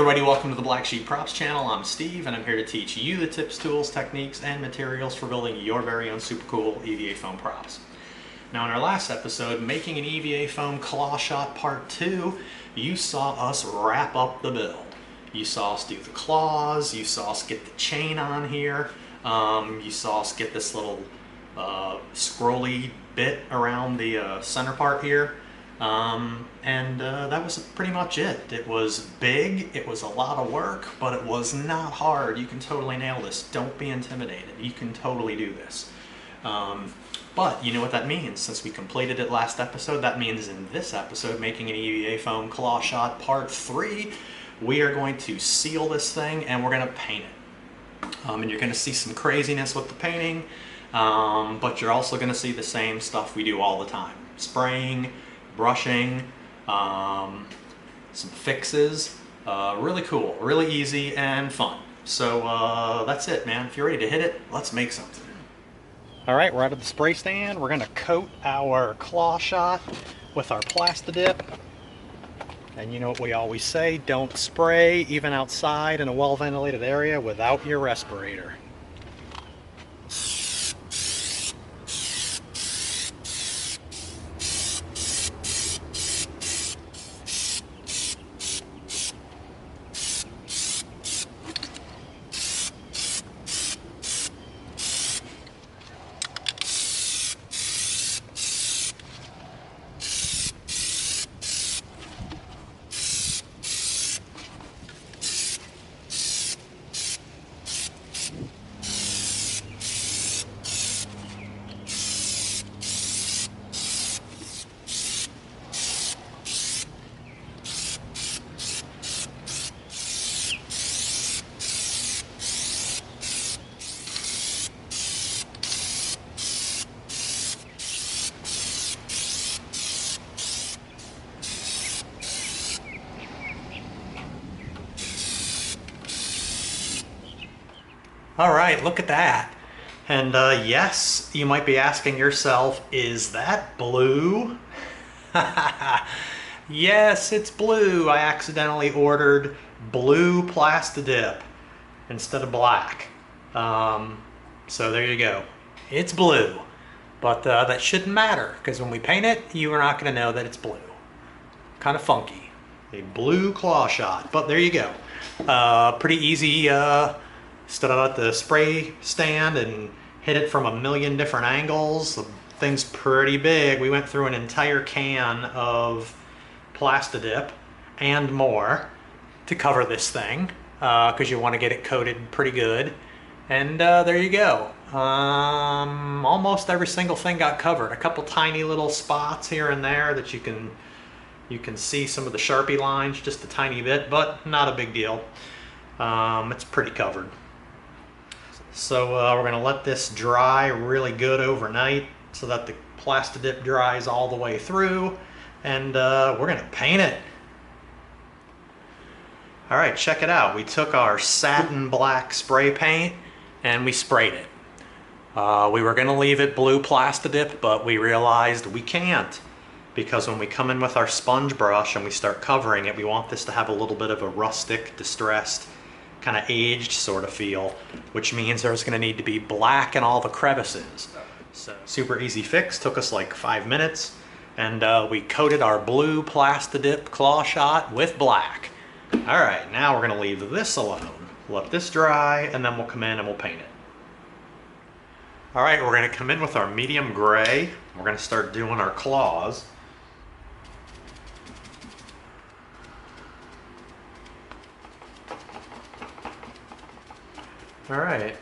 everybody, welcome to the Black Sheep Props channel. I'm Steve and I'm here to teach you the tips, tools, techniques, and materials for building your very own super cool EVA foam props. Now in our last episode, making an EVA foam Clawshot Part 2, you saw us wrap up the build. You saw us do the claws, you saw us get the chain on here, you saw us get this little scrolly bit around the center part here. That was pretty much it. It was big, it was a lot of work, but it was not hard. You can totally nail this. Don't be intimidated. You can totally do this. But you know what that means. Since we completed it last episode, that means in this episode, making an EVA foam Clawshot Part 3, we are going to seal this thing and we're going to paint it. And you're going to see some craziness with the painting, but you're also going to see the same stuff we do all the time. Spraying, brushing, some fixes, really cool, really easy and fun. So that's it, man. If you're ready to hit it, let's make something. All right, we're out of the spray stand. We're gonna coat our Clawshot with our Plastidip. And you know what we always say, don't spray even outside in a well-ventilated area without your respirator. All right, look at that. And yes, you might be asking yourself, is that blue? Yes, it's blue. I accidentally ordered blue Plastidip instead of black. So there you go. It's blue. But that shouldn't matter, because when we paint it, you are not going to know that it's blue. Kind of funky. A blue Clawshot, but there you go. Pretty easy. Stood out at the spray stand and hit it from a million different angles. The thing's pretty big. We went through an entire can of Plastidip and more to cover this thing, because you want to get it coated pretty good. And there you go. Almost every single thing got covered. A couple tiny little spots here and there that you can see some of the Sharpie lines just a tiny bit, but not a big deal. It's pretty covered. So we're going to let this dry really good overnight so that the Plastidip dries all the way through, and we're going to paint it. All right, check it out. We took our satin black spray paint and we sprayed it. We were going to leave it blue Plastidip, but we realized we can't, because when we come in with our sponge brush and we start covering it, we want this to have a little bit of a rustic, distressed, kind of aged sort of feel, which means there's going to need to be black in all the crevices. So super easy fix, took us like 5 minutes, and we coated our blue Plastidip Clawshot with black. All right, now we're going to leave this alone. Let this dry, and then we'll come in and we'll paint it. All right, we're going to come in with our medium gray. We're going to start doing our claws. All right,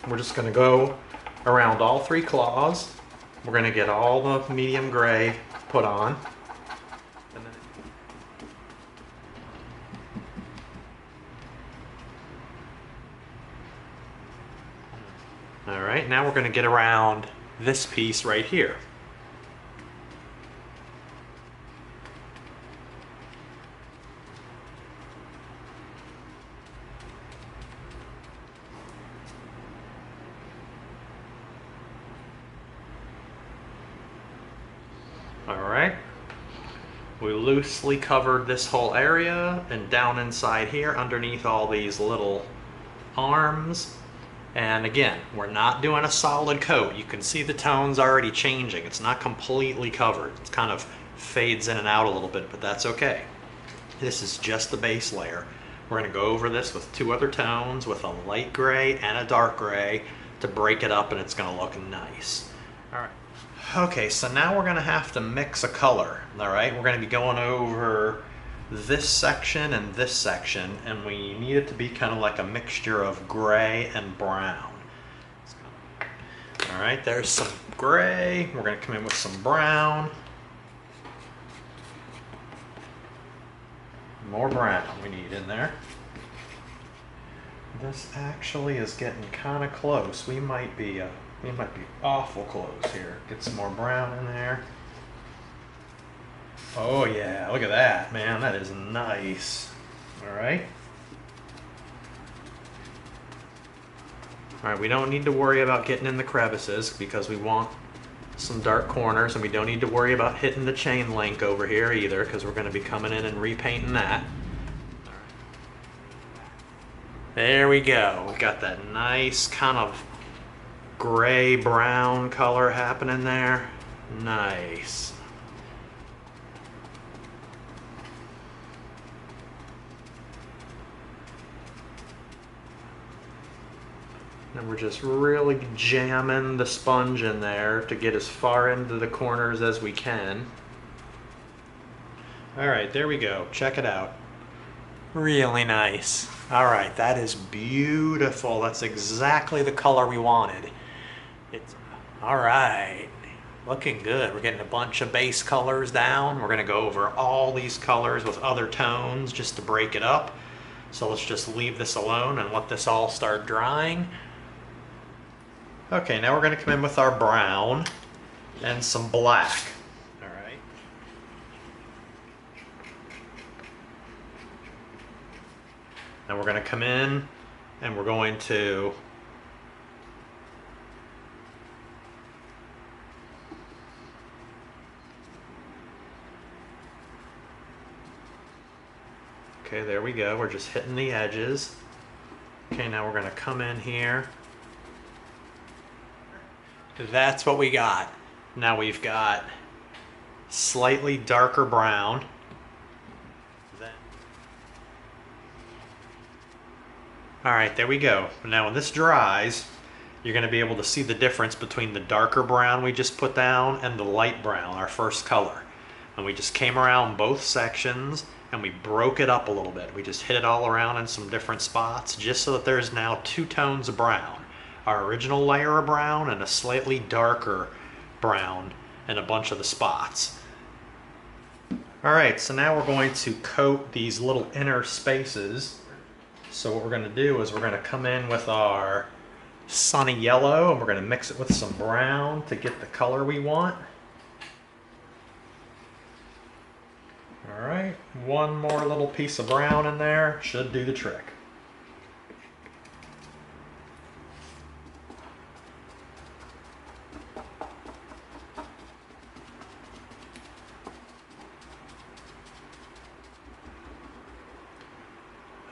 we're just going to go around all 3 claws. We're going to get all the medium gray put on. All right, now we're going to get around this piece right here. All right, We loosely covered this whole area, and down inside here underneath all these little arms. And again, we're not doing a solid coat. You can see the tones already changing. It's not completely covered. It kind of fades in and out a little bit, but that's okay. This is just the base layer. We're going to go over this with two other tones, with a light gray and a dark gray, to break it up, and it's going to look nice. All right. Okay, so now we're going to have to mix a color. All right, we're going to be going over this section and this section, and we need it to be kind of like a mixture of gray and brown. All right, there's some gray. We're going to come in with some brown. More brown we need in there. This actually is getting kind of close. We might be awful close here. Get some more brown in there. Oh yeah, look at that, man. That is nice. All right. All right, we don't need to worry about getting in the crevices because we want some dark corners, and we don't need to worry about hitting the chain link over here either because we're going to be coming in and repainting that. All right. There we go. We got that nice kind of gray brown color happening there. Nice. And we're just really jamming the sponge in there to get as far into the corners as we can. All right, there we go. Check it out. Really nice. All right, that is beautiful. That's exactly the color we wanted. All right, looking good. We're getting a bunch of base colors down. We're gonna go over all these colors with other tones just to break it up. So let's just leave this alone and let this all start drying. Okay, now we're gonna come in with our brown and some black. All right. Now we're gonna come in and we're going to okay, there we go. We're just hitting the edges. Okay, now we're gonna come in here. That's what we got. Now we've got slightly darker brown. All right, there we go. Now when this dries, you're gonna be able to see the difference between the darker brown we just put down and the light brown, our first color. And we just came around both sections and we broke it up a little bit. We just hit it all around in some different spots just so that there's now two tones of brown. Our original layer of brown and a slightly darker brown in a bunch of the spots. All right, so now we're going to coat these little inner spaces. So what we're gonna do is we're gonna come in with our sunny yellow and we're gonna mix it with some brown to get the color we want. All right, one more little piece of brown in there should do the trick.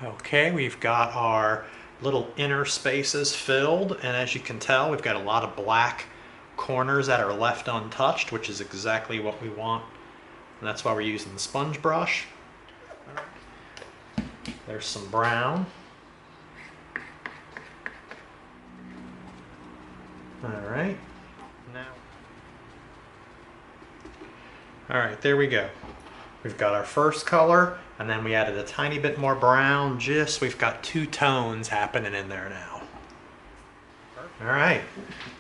Okay, we've got our little inner spaces filled, and as you can tell, we've got a lot of black corners that are left untouched, which is exactly what we want. And that's why we're using the sponge brush. There's some brown. All right. Now. All right, there we go. We've got our first color, and then we added a tiny bit more brown. We've got two tones happening in there now. All right,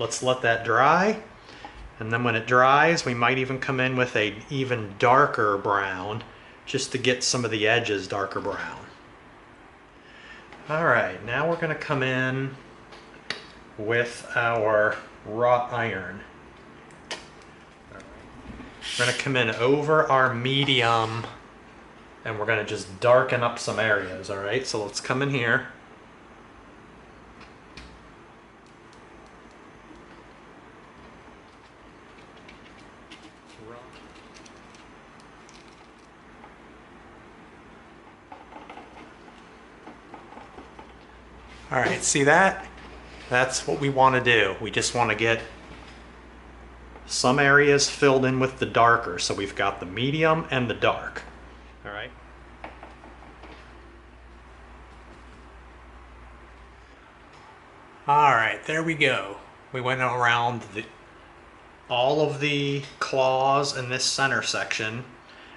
let's let that dry. And then when it dries, we might even come in with an even darker brown just to get some of the edges darker brown. All right, now we're gonna come in with our wrought iron. We're gonna come in over our medium and we're gonna just darken up some areas, all right? So let's come in here. All right, see that? That's what we want to do. We just want to get some areas filled in with the darker. So we've got the medium and the dark. All right. All right, there we go. We went around all of the claws in this center section,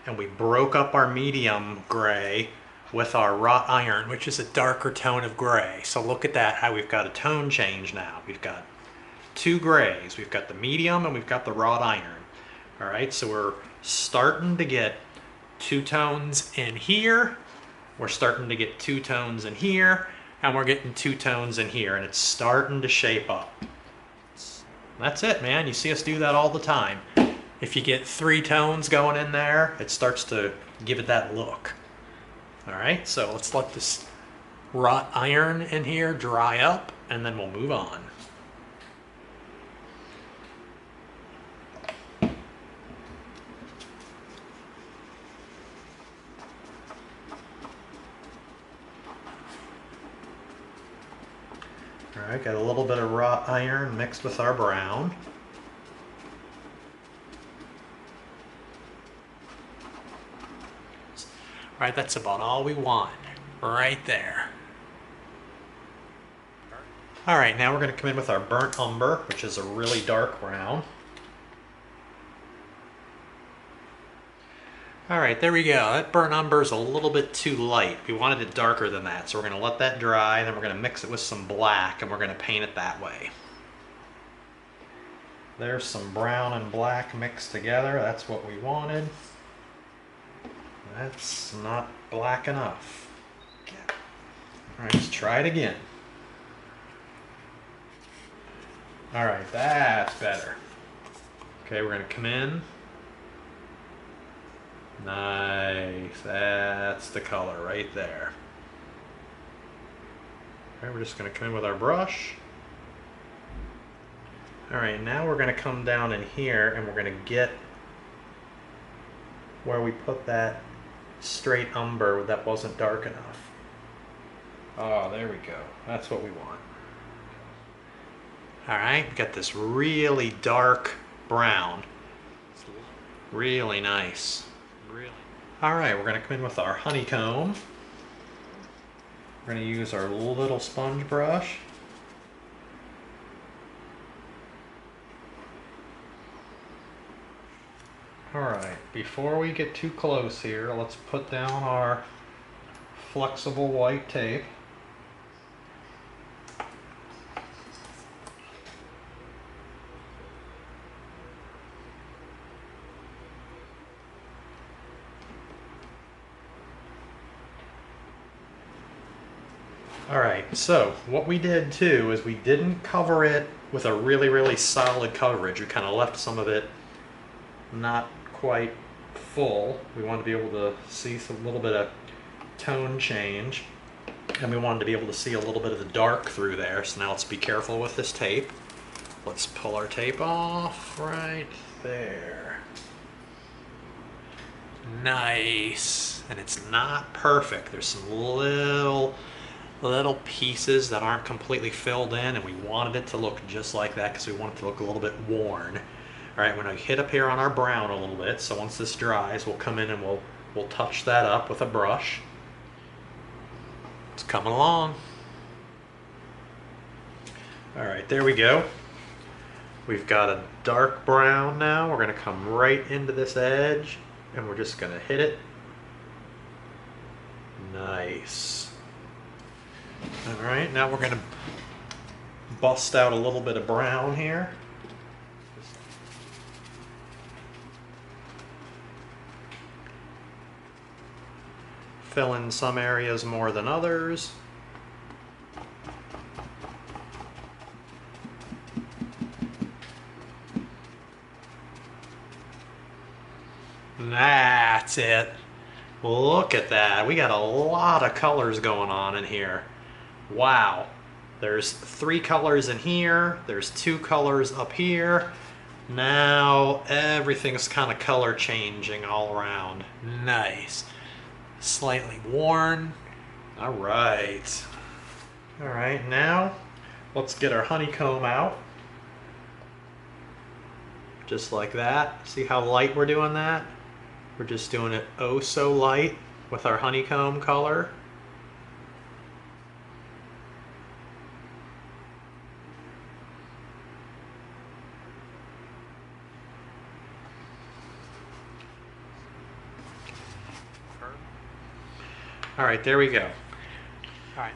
and we broke up our medium gray with our wrought iron, which is a darker tone of gray. So look at that, how we've got a tone change now. We've got two grays. We've got the medium and we've got the wrought iron. All right, so we're starting to get two tones in here. We're starting to get two tones in here, and we're getting two tones in here, and it's starting to shape up. That's it, man. You see us do that all the time. If you get three tones going in there, it starts to give it that look. All right, so let's let this wrought iron in here dry up, and then we'll move on. All right, got a little bit of wrought iron mixed with our brown. All right, that's about all we want, right there. All right, now we're going to come in with our burnt umber, which is a really dark brown. All right, there we go. That burnt umber is a little bit too light. We wanted it darker than that, so we're going to let that dry, and then we're going to mix it with some black, and we're going to paint it that way. There's some brown and black mixed together. That's what we wanted. That's not black enough. All right, let's try it again. All right, that's better. Okay, we're going to come in. Nice, that's the color right there. All right, we're just going to come in with our brush. All right, now we're going to come down in here and we're going to get where we put that straight umber that wasn't dark enough. Oh, there we go. That's what we want. All right, we've got this really dark brown. Really nice. Really. All right, we're going to come in with our honeycomb. We're going to use our little sponge brush. All right, before we get too close here, let's put down our flexible white tape. All right, so what we did too is we didn't cover it with a really solid coverage. We kind of left some of it not quite full. We wanted to be able to see a little bit of tone change, and we wanted to be able to see a little bit of the dark through there. So now let's be careful with this tape. Let's pull our tape off right there. Nice. And it's not perfect. There's some little pieces that aren't completely filled in, and we wanted it to look just like that because we want it to look a little bit worn. All right, we're going to hit up here on our brown a little bit, so once this dries, we'll come in and we'll touch that up with a brush. It's coming along. All right, there we go. We've got a dark brown now. We're going to come right into this edge, and we're just going to hit it. Nice. All right, now we're going to bust out a little bit of brown here. Fill in some areas more than others. That's it. Look at that. We got a lot of colors going on in here. Wow. There's 3 colors in here. There's 2 colors up here. Now everything's kind of color changing all around. Nice. Slightly worn. All right. All right, now let's get our honeycomb out. Just like that. See how light we're doing that? We're just doing it oh so light with our honeycomb color. All right, there we go.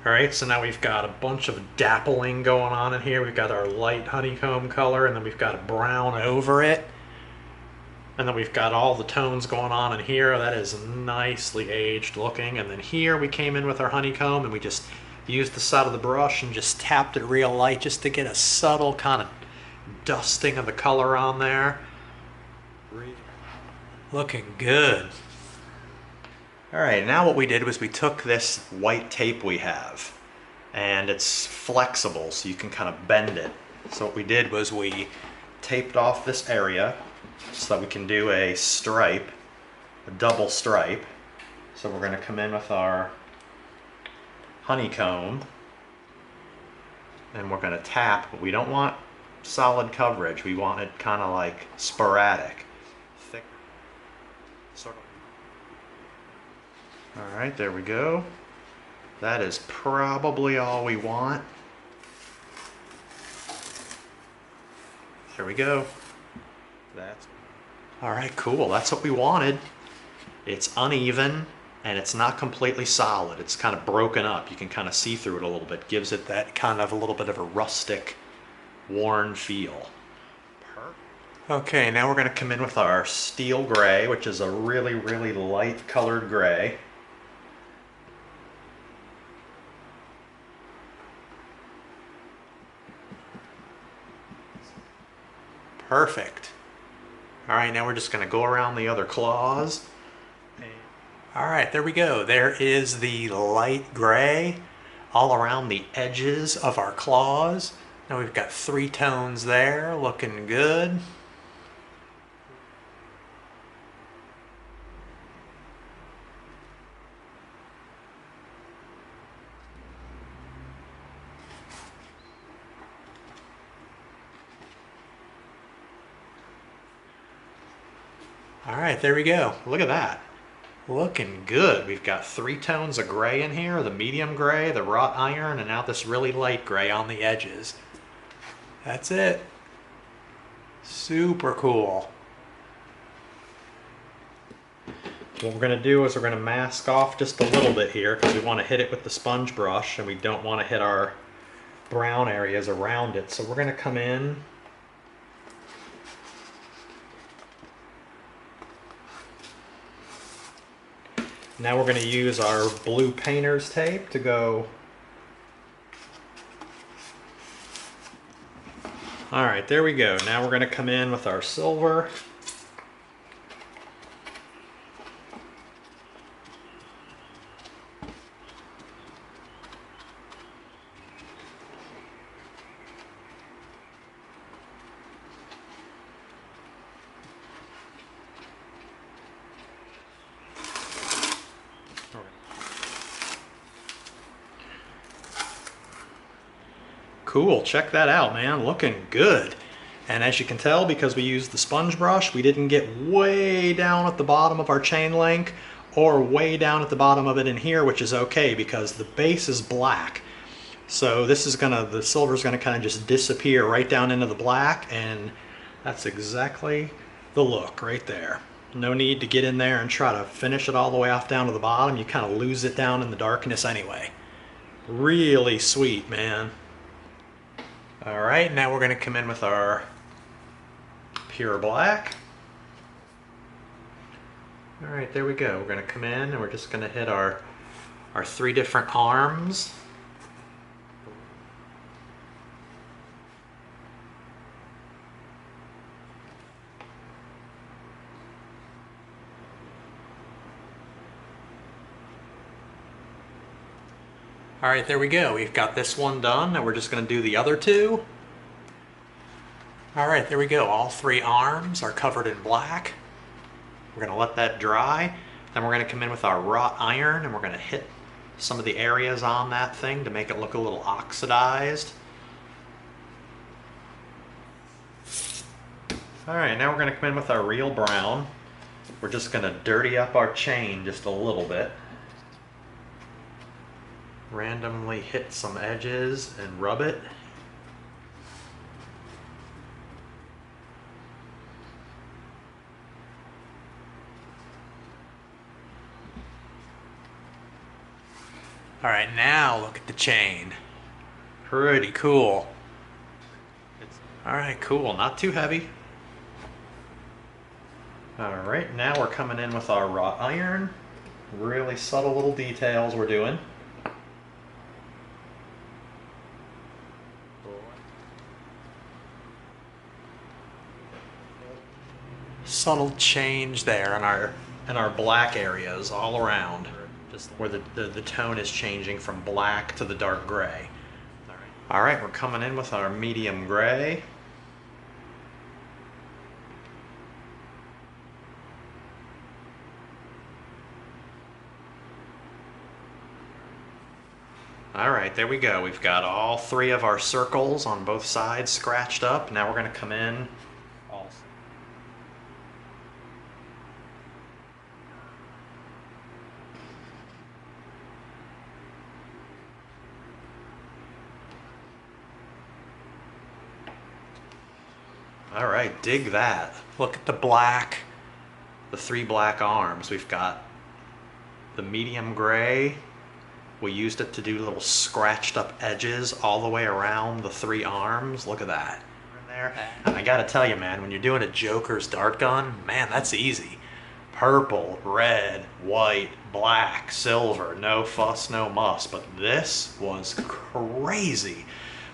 All right, so now we've got a bunch of dappling going on in here. We've got our light honeycomb color, and then we've got a brown over it. And then we've got all the tones going on in here. That is nicely aged looking. And then here we came in with our honeycomb, and we just used the side of the brush and just tapped it real light just to get a subtle kind of dusting of the color on there. Looking good. All right, now what we did was we took this white tape we have, and it's flexible, so you can kind of bend it. So what we did was we taped off this area so that we can do a stripe, a double stripe. So we're going to come in with our honeycomb, and we're going to tap, but we don't want solid coverage. We want it kind of like sporadic, thick, sort of. All right, there we go. That is probably all we want. There we go. That's all right, cool. That's what we wanted. It's uneven and it's not completely solid. It's kind of broken up. You can kind of see through it a little bit. Gives it that kind of a little bit of a rustic, worn feel. Okay, now we're going to come in with our steel gray, which is a really, really light colored gray. Perfect. All right, now we're just going to go around the other claws. All right, there we go. There is the light gray all around the edges of our claws. Now we've got 3 tones there, looking good. All right, there we go. Look at that. Looking good. We've got 3 tones of gray in here, the medium gray, the wrought iron, and now this really light gray on the edges. That's it. Super cool. What we're going to do is we're going to mask off just a little bit here because we want to hit it with the sponge brush and we don't want to hit our brown areas around it. So we're going to come in . Now we're going to use our blue painter's tape to go. All right, there we go. Now we're going to come in with our silver. Cool, check that out, man. Looking good. And as you can tell, because we used the sponge brush, we didn't get way down at the bottom of our chain link or way down at the bottom of it in here, which is okay because the base is black. So this is gonna, the silver's gonna kind of just disappear right down into the black, and that's exactly the look right there. No need to get in there and try to finish it all the way off down to the bottom. You kind of lose it down in the darkness anyway. Really sweet, man. All right, now we're going to come in with our pure black. All right, there we go. We're going to come in and we're just going to hit our 3 different arms. All right, there we go. We've got this one done, and we're just going to do the other 2. All right, there we go. All 3 arms are covered in black. We're going to let that dry. Then we're going to come in with our wrought iron, and we're going to hit some of the areas on that thing to make it look a little oxidized. All right, now we're going to come in with our real brown. We're just going to dirty up our chain just a little bit. Randomly hit some edges and rub it. All right, now look at the chain. Pretty cool. All right, cool, not too heavy. All right, now we're coming in with our wrought iron. Really subtle little details we're doing. Subtle change there in our black areas all around, just where the tone is changing from black to the dark gray. All right, we're coming in with our medium gray. All right, there we go. We've got all three of our circles on both sides scratched up. Now we're going to come in. All right, dig that. Look at the black, the three black arms. We've got the medium gray. We used it to do little scratched up edges all the way around the three arms. Look at that. And I gotta tell you, man, when you're doing a Joker's dart gun, man, that's easy. Purple, red, white, black, silver, no fuss, no muss. But this was crazy.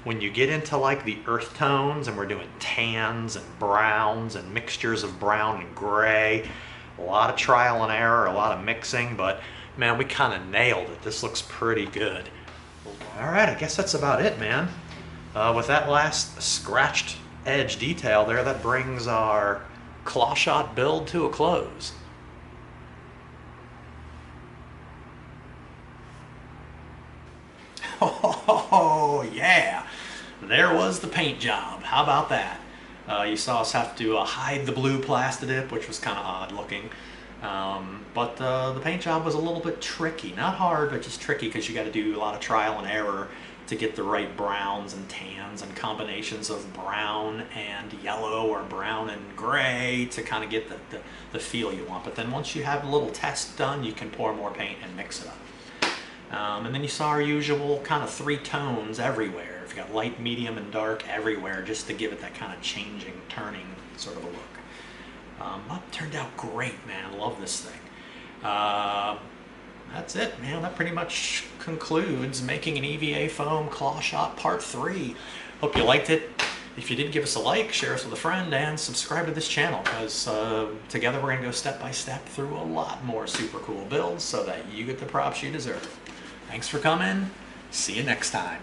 When you get into like the earth tones and we're doing tans and browns and mixtures of brown and gray, a lot of trial and error, a lot of mixing, but man, we kind of nailed it. This looks pretty good. All right, I guess that's about it, man. With that last scratched edge detail there, that brings our Clawshot build to a close. Oh, yeah. There was the paint job. How about that? You saw us have to hide the blue Plastidip, which was kind of odd looking. But the paint job was a little bit tricky. Not hard, but just tricky because you got to do a lot of trial and error to get the right browns and tans and combinations of brown and yellow or brown and gray to kind of get the feel you want. But then once you have a little test done, you can pour more paint and mix it up. And then you saw our usual kind of three tones everywhere. You've got light, medium, and dark everywhere just to give it that kind of changing, turning sort of a look. That turned out great, man. Love this thing. That's it, man. That pretty much concludes making an EVA foam Clawshot Part 3. Hope you liked it. If you did, give us a like, share us with a friend, and subscribe to this channel, because together we're going to go step by step through a lot more super cool builds so that you get the props you deserve. Thanks for coming. See you next time.